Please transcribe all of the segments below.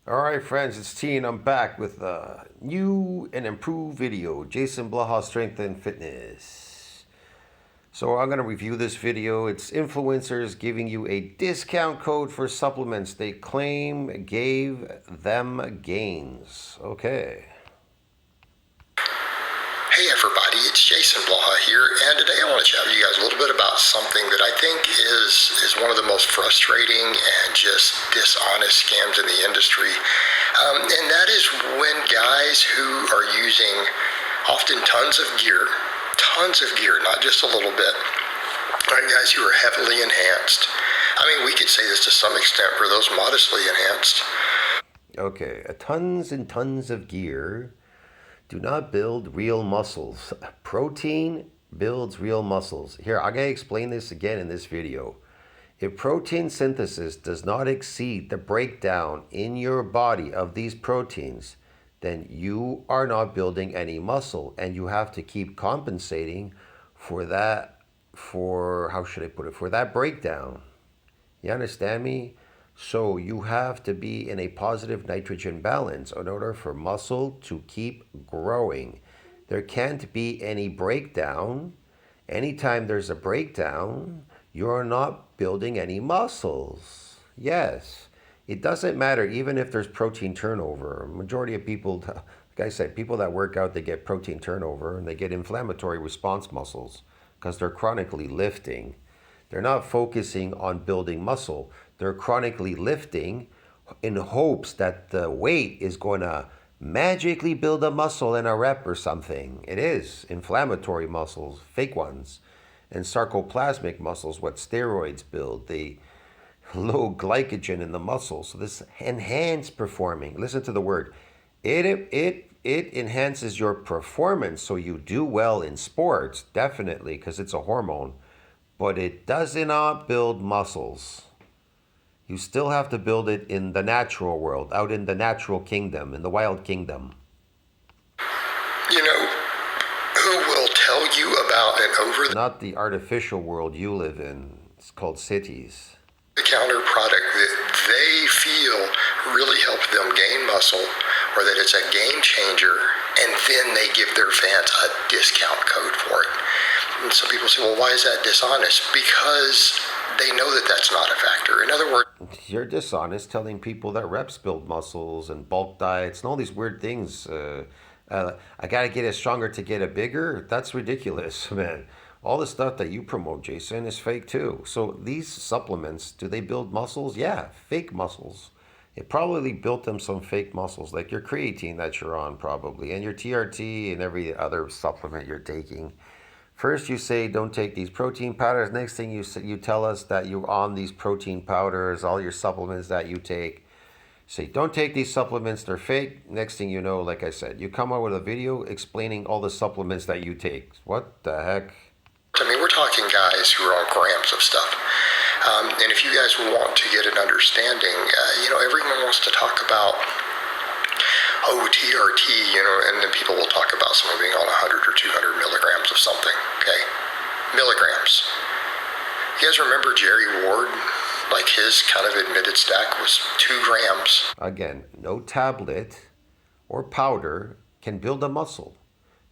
All right, friends, it's T, and I'm back with a new and improved video. Jason Blaha Strength and Fitness. So I'm gonna review this video. It's influencers giving you a discount code for supplements they claim gave them gains. Okay. Hey everybody, it's Jason Blaha here, and today I want to chat with you guys a little bit about something that I think is one of the most frustrating and just dishonest scams in the industry. And that is when guys who are using often tons of gear, not just a little bit, right, guys who are heavily enhanced. I mean, we could say this to some extent for those modestly enhanced. Okay, tons and tons of gear do not build real muscles. Protein builds real muscles. Here, I'm going to explain this again in this video. If protein synthesis does not exceed the breakdown in your body of these proteins, then you are not building any muscle, and you have to keep compensating for that, how should I put it, for that breakdown. You understand me? So you have to be in a positive nitrogen balance in order for muscle to keep growing. There can't be any breakdown. Anytime there's a breakdown, you're not building any muscles. Yes. It doesn't matter even if there's protein turnover. Majority of people, like I said, people that work out, they get protein turnover and they get inflammatory response muscles because they're chronically lifting. They're not focusing on building muscle. They're chronically lifting in hopes that the weight is going to magically build a muscle in a rep or something. It is inflammatory muscles, fake ones, and sarcoplasmic muscles, what steroids build. They low glycogen in the muscle. So this enhanced performing. Listen to the word. It enhances your performance so you do well in sports, definitely, because it's a hormone, but it does not build muscles. You still have to build it in the natural world, out in the natural kingdom, in the wild kingdom. You know, who will tell you about an over Not the artificial world you live in. It's called cities. the counter product that they feel really helped them gain muscle, or that it's a game changer, and then they give their fans a discount code for it. And some people say, well, why is that dishonest? Because they know that that's not a factor. In other words, You're dishonest telling people that reps build muscles and bulk diets and all these weird things. I got to get it stronger to get it bigger. That's ridiculous, man. All the stuff that you promote, Jason, is fake too. So these supplements, do they build muscles? Yeah, fake muscles. It probably built them some fake muscles, like your creatine that you're on, probably, and your TRT and every other supplement you're taking. First, you say don't take these protein powders. Next thing you tell us that you're on these protein powders, all your supplements that you take. Say don't take these supplements; they're fake. Next thing you know, like I said, you come out with a video explaining all the supplements that you take. What the heck? I mean, we're talking guys who are on grams of stuff. And if you guys want to get an understanding, everyone wants to talk about, oh, TRT, and then people will talk about someone being on 100 or 200 milligrams of something, okay? Milligrams. You guys remember Jerry Ward? Like his kind of admitted stack was 2 grams. Again, no tablet or powder can build a muscle.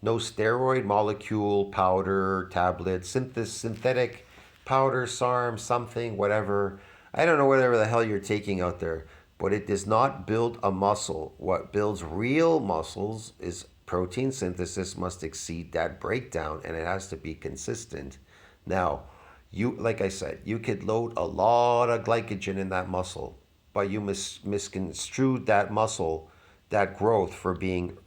No steroid molecule, powder, tablet, synthetic powder, SARM, something, whatever. I don't know whatever the hell you're taking out there, but it does not build a muscle. What builds real muscles is protein synthesis must exceed that breakdown, and it has to be consistent. Now, like I said, you could load a lot of glycogen in that muscle, but you misconstrued that muscle, that growth for being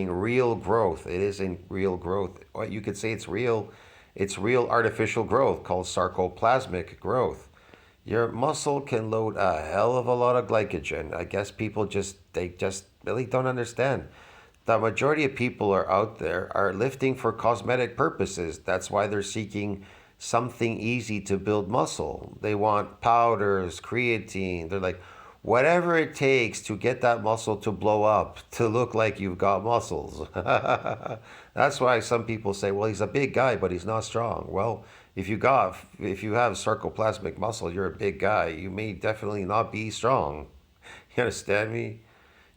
real growth. It isn't real growth. You could say it's real artificial growth called sarcoplasmic growth. Your muscle can load a hell of a lot of glycogen. I guess they just really don't understand. The majority of people are out there are lifting for cosmetic purposes. That's why they're seeking something easy to build muscle. They want powders, creatine. They're like, whatever it takes to get that muscle to blow up, to look like you've got muscles. That's why some people say, well, he's a big guy, but he's not strong. Well, if you have sarcoplasmic muscle, you're a big guy. You may definitely not be strong. You understand me?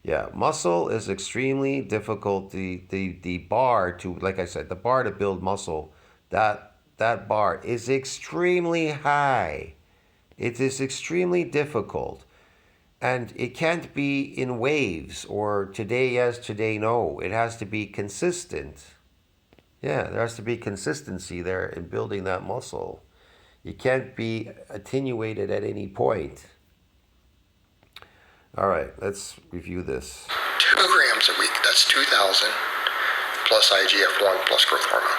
Yeah, muscle is extremely difficult. The bar to, like I said, the bar to build muscle, that bar is extremely high. It is extremely difficult. And it can't be in waves or today yes, today no. It has to be consistent. Yeah, there has to be consistency there in building that muscle. You can't be attenuated at any point. All right, let's review this. 2 grams a week. That's 2,000 plus IGF-1 plus growth hormone.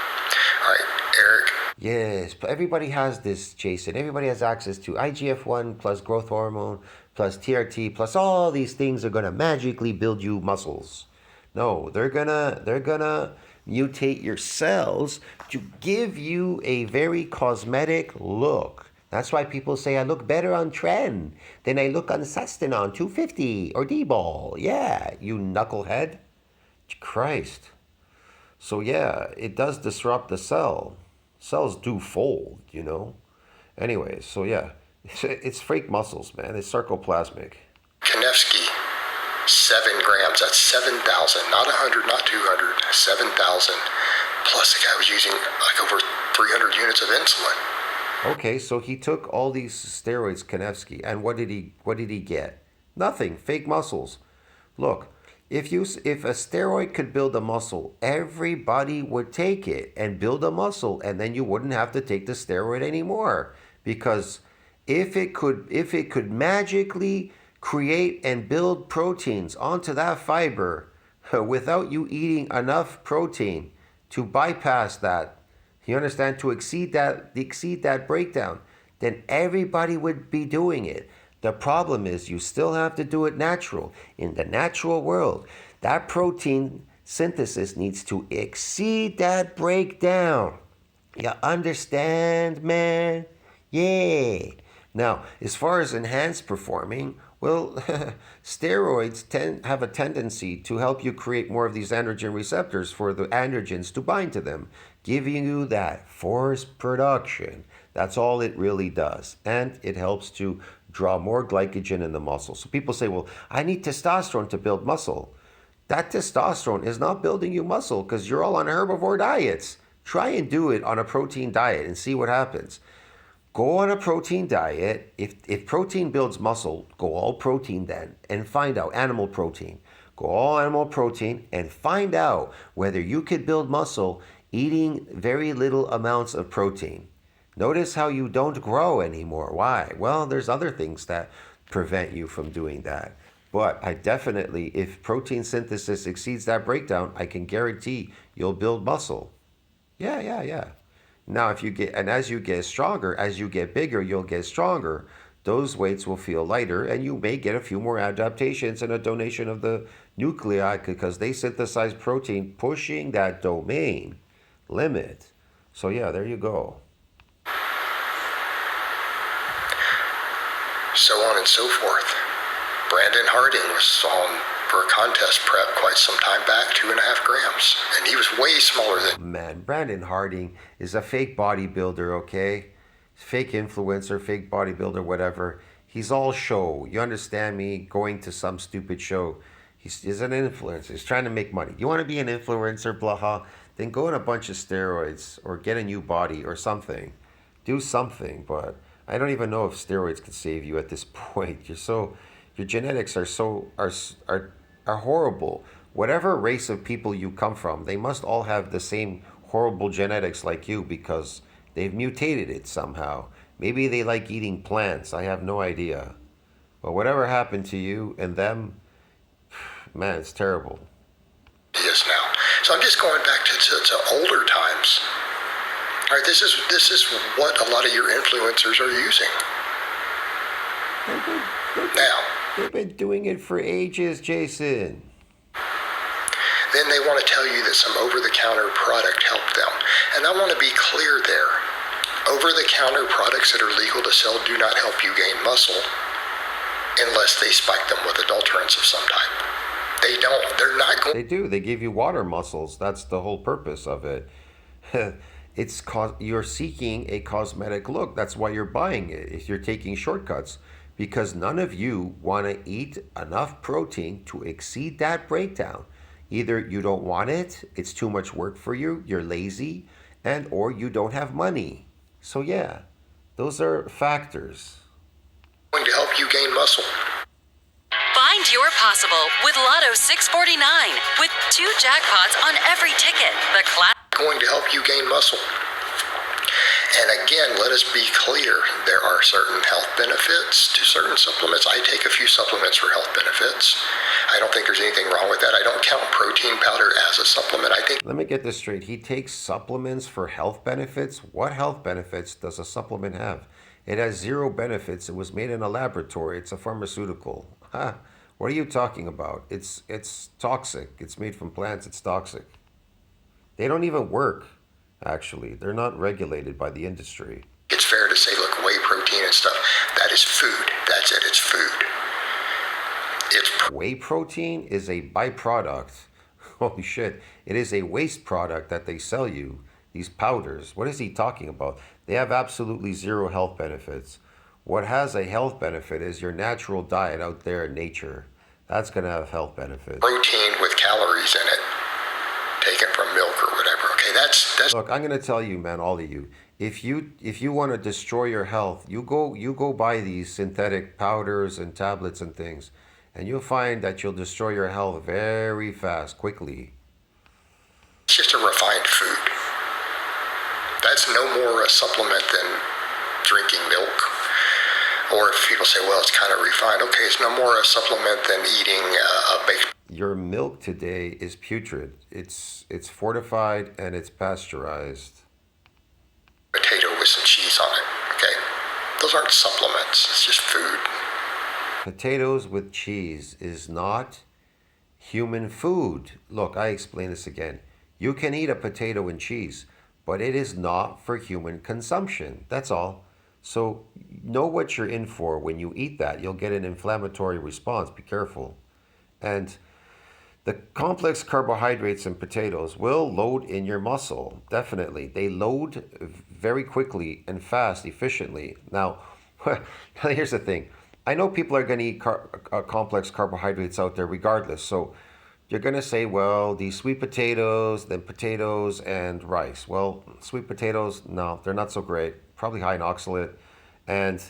All right, Eric. Yes, but everybody has this, Jason. Everybody has access to IGF-1 plus growth hormone plus TRT plus all these things are gonna magically build you muscles. No, they're gonna mutate your cells to give you a very cosmetic look. That's why people say I look better on Tren than I look on Sustanon 250 or D-Ball. Yeah, you knucklehead. Christ. So yeah, it does disrupt the cell. Cells do fold, you know. Anyways, so yeah, it's fake muscles, man. It's sarcoplasmic. Kanefsky, 7 grams. That's 7,000, not 100, not 200, 7,000. Plus, the guy was using like over 300 units of insulin. Okay, so he took all these steroids, Kanefsky, and what did he get? Nothing. Fake muscles. Look, if a steroid could build a muscle, everybody would take it and build a muscle, and then you wouldn't have to take the steroid anymore. Because if it could magically create and build proteins onto that fiber without you eating enough protein to bypass that, you understand, to exceed that breakdown, then everybody would be doing it. The problem is you still have to do it natural. In the natural world, that protein synthesis needs to exceed that breakdown. You understand, man? Yeah. Now, as far as enhanced performing, well, steroids have a tendency to help you create more of these androgen receptors for the androgens to bind to them, giving you that forced production. That's all it really does. And it helps to draw more glycogen in the muscle. So people say, well, I need testosterone to build muscle. That testosterone is not building you muscle because you're all on herbivore diets. Try and do it on a protein diet and see what happens. Go on a protein diet. If protein builds muscle, go all protein then and find out animal protein. Go all animal protein and find out whether you could build muscle eating very little amounts of protein. Notice how you don't grow anymore. Why? Well, there's other things that prevent you from doing that. But I definitely, if protein synthesis exceeds that breakdown, I can guarantee you'll build muscle. Yeah, yeah, yeah. Now, as you get stronger, as you get bigger, you'll get stronger. Those weights will feel lighter, and you may get a few more adaptations and a donation of the nuclei because they synthesize protein, pushing that domain limit. So yeah, there you go. So on and so forth. Brandon Harding was on for a contest prep quite some time back, 2.5 grams, and he was way smaller than. Man, Brandon Harding is a fake bodybuilder, okay? Fake influencer, fake bodybuilder, whatever. He's all show. You understand me? Going to some stupid show. He's an influencer. He's trying to make money. You want to be an influencer, Blaha? Then go on a bunch of steroids or get a new body or something. Do something, but I don't even know if steroids can save you at this point. Your genetics are horrible. Whatever race of people you come from, they must all have the same horrible genetics like you because they've mutated it somehow. Maybe they like eating plants. I have no idea. But whatever happened to you and them, man, it's terrible. He is now. So I'm just going back to older times. All right, this is what a lot of your influencers are using. They've been doing it for ages, Jason. Then they want to tell you that some over-the-counter product helped them. And I want to be clear there. Over-the-counter products that are legal to sell do not help you gain muscle unless they spike them with adulterants of some type. They don't. They're not going. They do. They give you water muscles. That's the whole purpose of it. You're seeking a cosmetic look. That's why you're buying it. If you're taking shortcuts, because none of you want to eat enough protein to exceed that breakdown. Either you don't want it, it's too much work for you, you're lazy, and or you don't have money. So yeah, those are factors. Going to help you gain muscle. Find your possible with Lotto 649 with 2 jackpots on every ticket. The class Going to help you gain muscle. And again, let us be clear, there are certain health benefits to certain supplements. I take a few supplements for health benefits. I don't think there's anything wrong with that. I don't count protein powder as a supplement. I think Let me get this straight. He takes supplements for health benefits. What health benefits does a supplement have? It has zero benefits. It was made in a laboratory. It's a pharmaceutical. Ha! What are you talking about? It's toxic. It's made from plants. It's toxic. They don't even work, actually. They're not regulated by the industry. it's fair to say, look, whey protein and stuff, that is food. That's it. It's food. It's Whey protein is a byproduct. Holy shit. It is a waste product that they sell you. These powders. What is he talking about? They have absolutely zero health benefits. What has a health benefit is your natural diet out there in nature. That's going to have health benefits. protein with calories in it, taken from milk or whatever. Okay, that's Look, I'm going to tell you, man, all of you. If you want to destroy your health, you go buy these synthetic powders and tablets and things, and you'll find that you'll destroy your health very fast, quickly. just a refined food. That's no more a supplement than drinking milk. Or if people say, well, it's kind of refined. Okay, it's no more a supplement than eating a baked Your milk today is putrid. It's fortified and it's pasteurized. potato with some cheese on it. Okay, those aren't supplements. It's just food. Potatoes with cheese is not human food. Look, I explain this again. You can eat a potato and cheese, but it is not for human consumption. That's all. So know what you're in for when you eat that. You'll get an inflammatory response. Be careful. And the complex carbohydrates in potatoes will load in your muscle. Definitely. They load very quickly and fast, efficiently. Now, here's the thing. I know people are going to eat complex carbohydrates out there regardless. So you're going to say, well, these sweet potatoes, then potatoes and rice. Well, sweet potatoes, no, they're not so great. Probably high in oxalate. And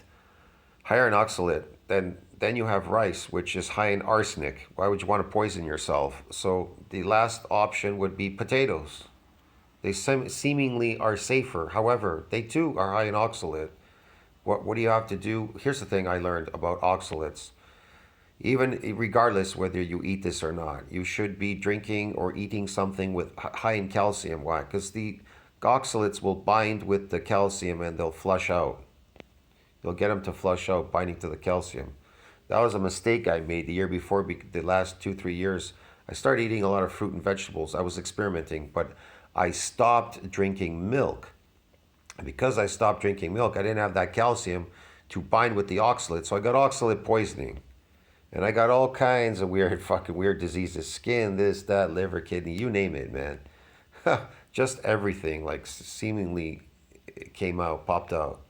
higher in oxalate, then you have rice, which is high in arsenic. Why would you want to poison yourself? So the last option would be potatoes. They seemingly are safer. However, they too are high in oxalate. What do you have to do? Here's the thing I learned about oxalates. Even regardless whether you eat this or not, you should be drinking or eating something with high in calcium. Why? Because the oxalates will bind with the calcium and they'll flush out. You'll get them to flush out, binding to the calcium. That was a mistake I made the year before. The last 2-3 years, I started eating a lot of fruit and vegetables. I was experimenting, but I stopped drinking milk. And because I stopped drinking milk, I didn't have that calcium to bind with the oxalate. So I got oxalate poisoning. And I got all kinds of weird diseases. Skin, this, that, liver, kidney, you name it, man. Just everything, like seemingly came out, popped out.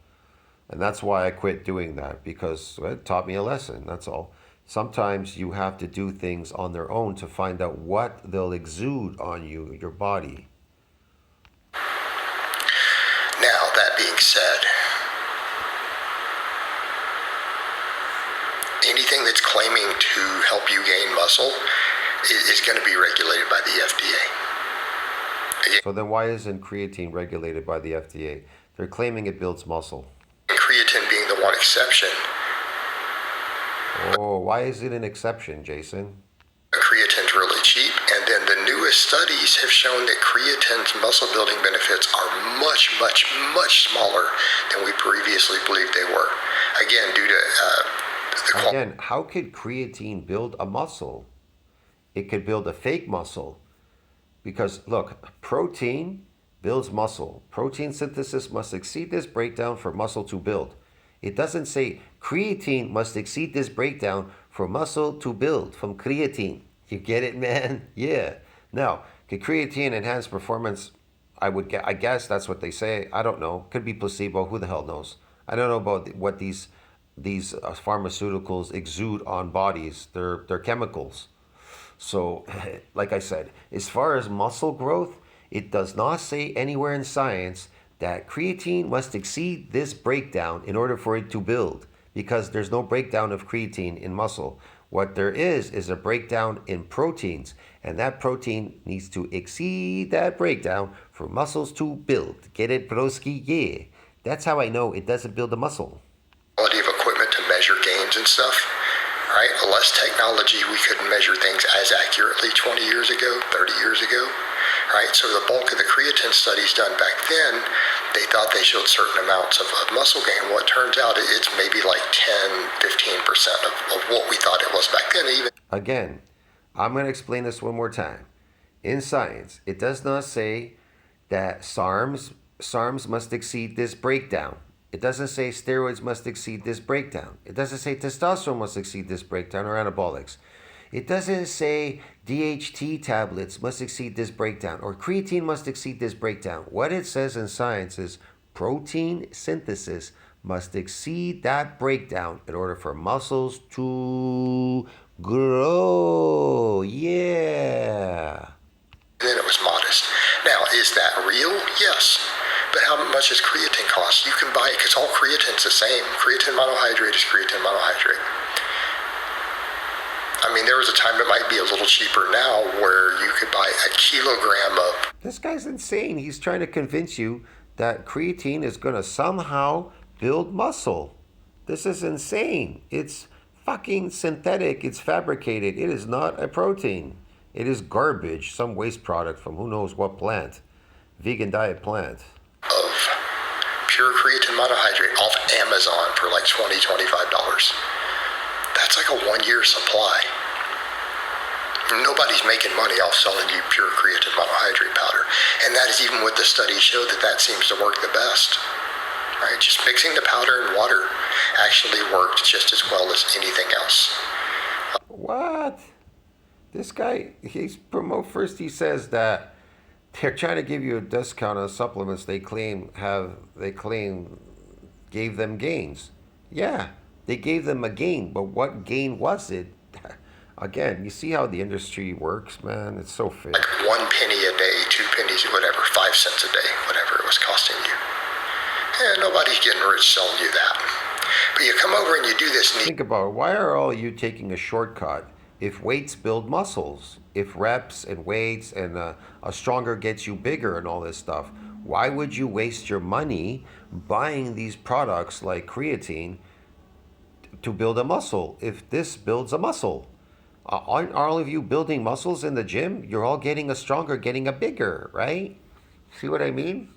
And that's why I quit doing that, because it taught me a lesson, that's all. Sometimes you have to do things on their own to find out what they'll exude on you, your body. Now, that being said, anything that's claiming to help you gain muscle is going to be regulated by the FDA. Again, So then why isn't creatine regulated by the FDA? They're claiming it builds muscle. creatine being the one exception. Oh, why is it an exception, Jason? Creatine's really cheap, and then the newest studies have shown that creatine's muscle building benefits are much, much, much smaller than we previously believed they were. Again, due to the quality. Again, how could creatine build a muscle? It could build a fake muscle. Because look, protein builds muscle. Protein synthesis must exceed this breakdown for muscle to build. It doesn't say creatine must exceed this breakdown for muscle to build from creatine. You get it, man? Yeah. Now, could creatine enhance performance? I guess that's what they say. I don't know. Could be placebo. Who the hell knows? I don't know about what these these pharmaceuticals exude on bodies. They're chemicals. So, like I said, as far as muscle growth, it does not say anywhere in science that creatine must exceed this breakdown in order for it to build, because there's no breakdown of creatine in muscle. What there is a breakdown in proteins, and that protein needs to exceed that breakdown for muscles to build. Get it, broski? Yeah. That's how I know it doesn't build a muscle. Quality of equipment to measure gains and stuff, right? Less technology, we couldn't measure things as accurately 20 years ago, 30 years ago, right? So the bulk of the creatine studies done back then, they thought they showed certain amounts of muscle gain. Well, it turns out it's maybe like 10, 15% of what we thought it was back then. Even Again, I'm going to explain this one more time. In science, it does not say that SARMs must exceed this breakdown. It doesn't say steroids must exceed this breakdown. It doesn't say testosterone must exceed this breakdown or anabolics. It doesn't say DHT tablets must exceed this breakdown or creatine must exceed this breakdown. What it says in science is protein synthesis must exceed that breakdown in order for muscles to grow. Yeah. then it was modest. Now, is that real? Yes. But how much does creatine cost? You can buy it because all creatine's the same. Creatine monohydrate is creatine monohydrate. I mean, there was a time it might be a little cheaper now where you could buy a kilogram of... This guy's insane. He's trying to convince you that creatine is going to somehow build muscle. This is insane. It's fucking synthetic. It's fabricated. It is not a protein. It is garbage, some waste product from who knows what plant. Vegan diet plant. Of pure creatine monohydrate off Amazon for like $20, $25. That's like a 1-year supply. Nobody's making money off selling you pure creatine monohydrate powder. And that is even what the studies show that seems to work the best. Right? Just mixing the powder and water actually worked just as well as anything else. What? This guy, first he says that they're trying to give you a discount on supplements they claim gave them gains. Yeah, they gave them a gain, but what gain was it? Again, you see how the industry works, man? It's so fair. Like 1 penny a day, 2 pennies, whatever, 5 cents a day, whatever it was costing you. Yeah, nobody's getting rich selling you that. But you come over and you do this. Think about it. Why are all you taking a shortcut? If weights build muscles, if reps and weights and a stronger gets you bigger and all this stuff, why would you waste your money buying these products like creatine to build a muscle if this builds a muscle? Aren't all of you building muscles in the gym? You're all getting a stronger, getting a bigger, right? See what I mean?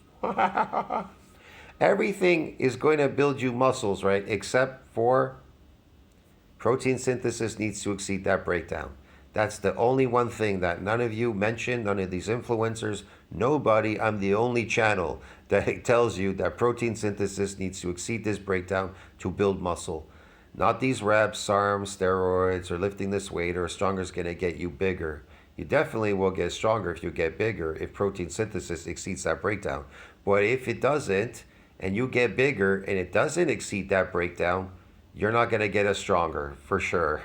Everything is going to build you muscles, right? Except for protein synthesis needs to exceed that breakdown. That's the only one thing that none of you mentioned, none of these influencers, nobody. I'm the only channel that tells you that protein synthesis needs to exceed this breakdown to build muscle. Not these reps, SARMs, steroids, or lifting this weight, or stronger is going to get you bigger. You definitely will get stronger if you get bigger, if protein synthesis exceeds that breakdown. But if it doesn't, and you get bigger, and it doesn't exceed that breakdown, you're not going to get as stronger, for sure.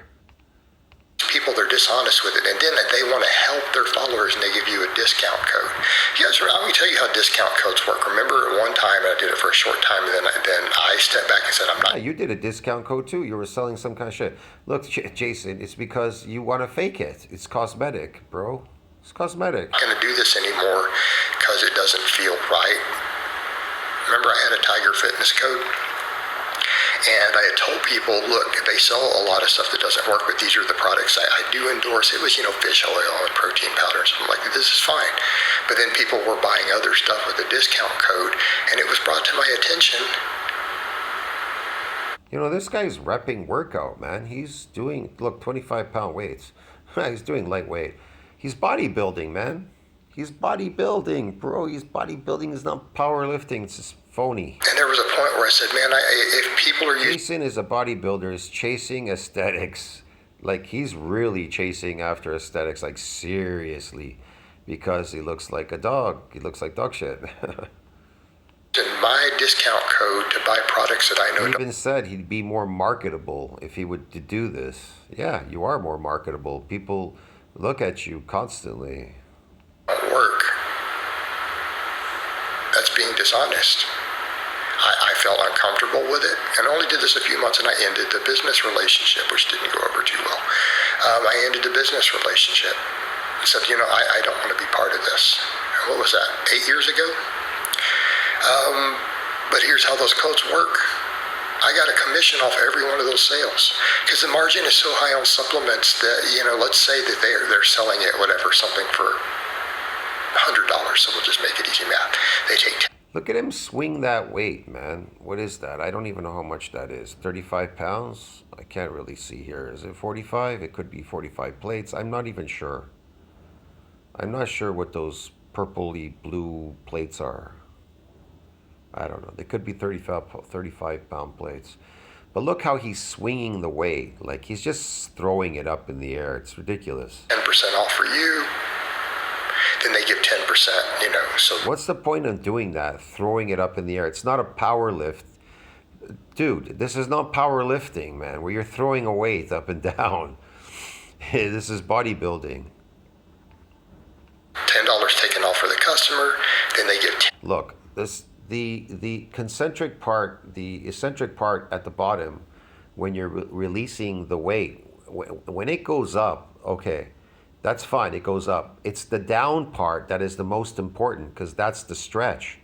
People, they're dishonest with it, and then they want to help their followers, and they give you a discount code. You guys, let me tell you how discount codes work. Remember at one time, I did it for a short time, and then I stepped back and said, I'm not. Yeah, you did a discount code too. You were selling some kind of shit. Look, Jason, it's because you want to fake it. It's cosmetic, bro. It's cosmetic. I'm not going to do this anymore because it doesn't feel right. Remember, I had a Tiger Fitness code? And I had told people, look, they sell a lot of stuff that doesn't work, but these are the products I do endorse. It was, fish oil and protein powder and something like that. This is fine. But then people were buying other stuff with a discount code, and it was brought to my attention. This guy's repping workout, man. He's doing, 25-pound weights. He's doing lightweight. He's bodybuilding, man. He's bodybuilding, bro. He's bodybuilding. It's not powerlifting. It's just phony. And there was a point where I said, man, if people are using... Jason is a bodybuilder, is chasing aesthetics. Like, he's really chasing after aesthetics, like, seriously. Because he looks like a dog. He looks like dog shit. in my discount code to buy products that I know He don't even said he'd be more marketable if he would to do this. Yeah, you are more marketable. People look at you constantly. work. That's being dishonest. I felt uncomfortable with it and only did this a few months, and I ended the business relationship, which didn't go over too well. I ended the business relationship. I said, I don't want to be part of this. What was that, 8 years ago? But here's how those codes work. I got a commission off every one of those sales because the margin is so high on supplements that, let's say that they're selling it, whatever, something for $100. So we'll just make it easy math. They take. Look at him swing that weight, man. What is that? I don't even know how much that is. 35 pounds? I can't really see here. Is it 45? It could be 45 plates. I'm not even sure. I'm not sure what those purpley blue plates are. I don't know. They could be 35 pound plates. But look how he's swinging the weight. Like he's just throwing it up in the air. It's ridiculous. 10% off for you. Then they give 10%, so. What's the point of doing that? Throwing it up in the air. It's not a power lift. Dude, this is not powerlifting, man, where you're throwing a weight up and down. This is bodybuilding. $10 taken off for the customer, then they give 10. Look, the concentric part, the eccentric part at the bottom, when you're releasing the weight, when it goes up, okay, that's fine, it goes up. It's the down part that is the most important because that's the stretch.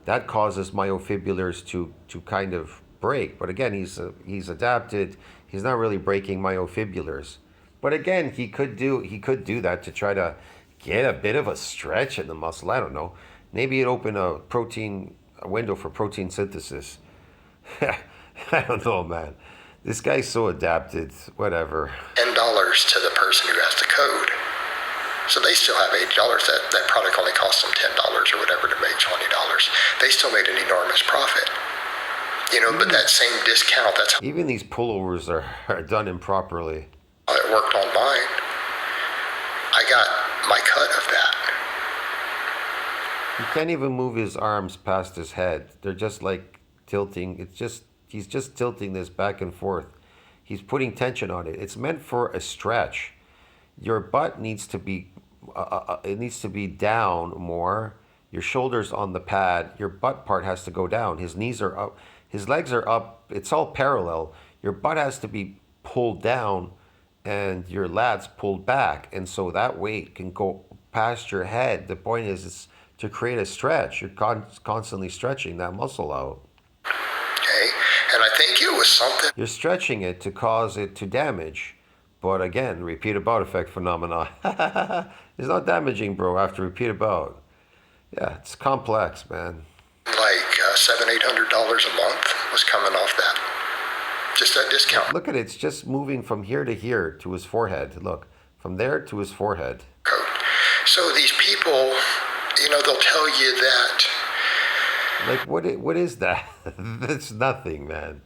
That causes myofibrillars to kind of break. But again, he's adapted. He's not really breaking myofibrillars. But again, he could do that to try to get a bit of a stretch in the muscle. I don't know. Maybe it opened a window for protein synthesis. I don't know, man. This guy's so adapted. Whatever. $10 to the person who has the code. So they still have $80. That product only cost them $10 or whatever to make $20. They still made an enormous profit. But that same discount, that's how Even these pullovers are done improperly. it worked on mine. I got my cut of that. He can't even move his arms past his head. They're just like tilting. He's just tilting this back and forth. He's putting tension on it. It's meant for a stretch. Your butt needs to be it needs to be down more. Your shoulders on the pad. Your butt part has to go down. His knees are up. His legs are up. It's all parallel. Your butt has to be pulled down and your lats pulled back. And so that weight can go past your head. The point is it's to create a stretch. You're constantly stretching that muscle out. Okay? And I think it was something. You're stretching it to cause it to damage. But again, repeated bout effect phenomena. It's not damaging, bro, after repeated bout. Yeah, it's complex, man. Like $700-800 a month was coming off that. Just that discount Look at it. It's just moving from here to here to his forehead. Look, from there to his forehead. code. So these people, they'll tell you that. Like, what is that? That's nothing, man.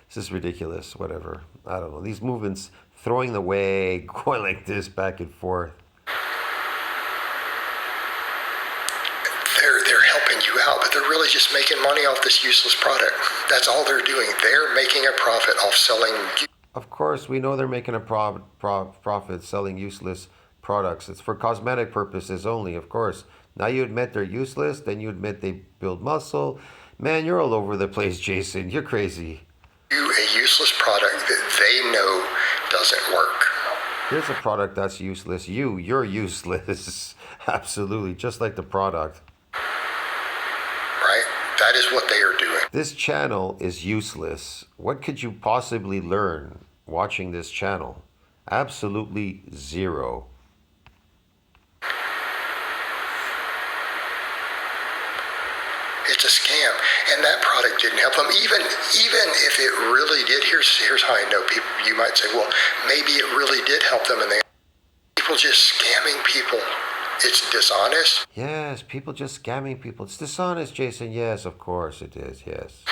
This is ridiculous. Whatever. I don't know. These movements, throwing the way, going like this back and forth. They're helping you out, but they're really just making money off this useless product. That's all they're doing. They're making a profit off selling. Of course, we know they're making a profit selling useless products. It's for cosmetic purposes only, of course. Now you admit they're useless, then you admit they build muscle. Man, you're all over the place, Jason. You're crazy. A useless product that they know doesn't work. Here's a product that's useless. You're useless. Absolutely, just like the product. Right? That is what they are doing. This channel is useless. What could you possibly learn watching this channel? Absolutely zero. It's a scam, and that product didn't help them. Even if it really did, here's how I know. People, you might say, well, maybe it really did help them, and people just scamming people. It's dishonest. Yes, people just scamming people. It's dishonest, Jason. Yes, of course it is. Yes.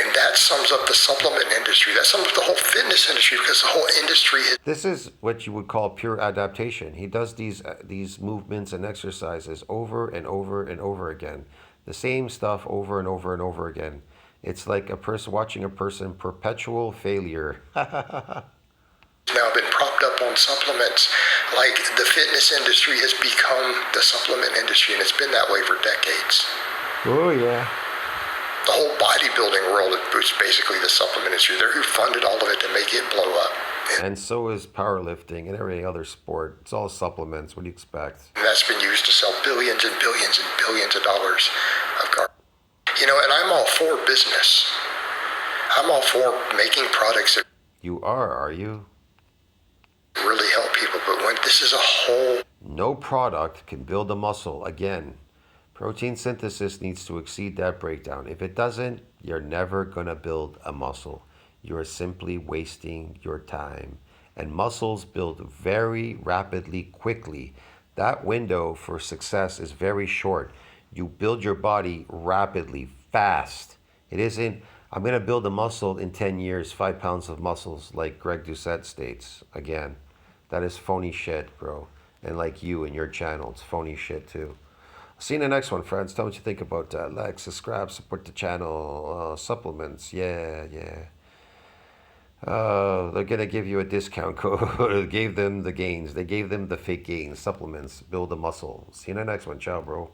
And that sums up the supplement industry. That sums up the whole fitness industry because the whole industry is. This is what you would call pure adaptation. He does these movements and exercises over and over and over again The same stuff over and over and over again. It's like a person watching a person perpetual failure. Now been propped up on supplements. Like the fitness industry has become the supplement industry, and it's been that way for decades. Oh yeah. The whole bodybuilding world is basically the supplement industry. They're who funded all of it to make it blow up. And so is powerlifting and every other sport. It's all supplements. What do you expect? And that's been used to sell billions and billions and billions of dollars of garbage. You know, and I'm all for business. I'm all for making products that You are you? really help people. But when this is a whole... No product can build a muscle. Again, protein synthesis needs to exceed that breakdown. If it doesn't, you're never going to build a muscle. You're simply wasting your time. And muscles build very rapidly, quickly. That window for success is very short. You build your body rapidly, fast. It isn't, I'm going to build a muscle in 10 years, 5 pounds of muscles, like Greg Doucette states. Again, that is phony shit, bro. And like you and your channel, it's phony shit too. See you in the next one, friends. Tell me what you think about like, subscribe, support the channel, supplements. Yeah. They're going to give you a discount code. Gave them the gains. They gave them the fake gains. Supplements. Build a muscle. See you in the next one. Ciao, bro.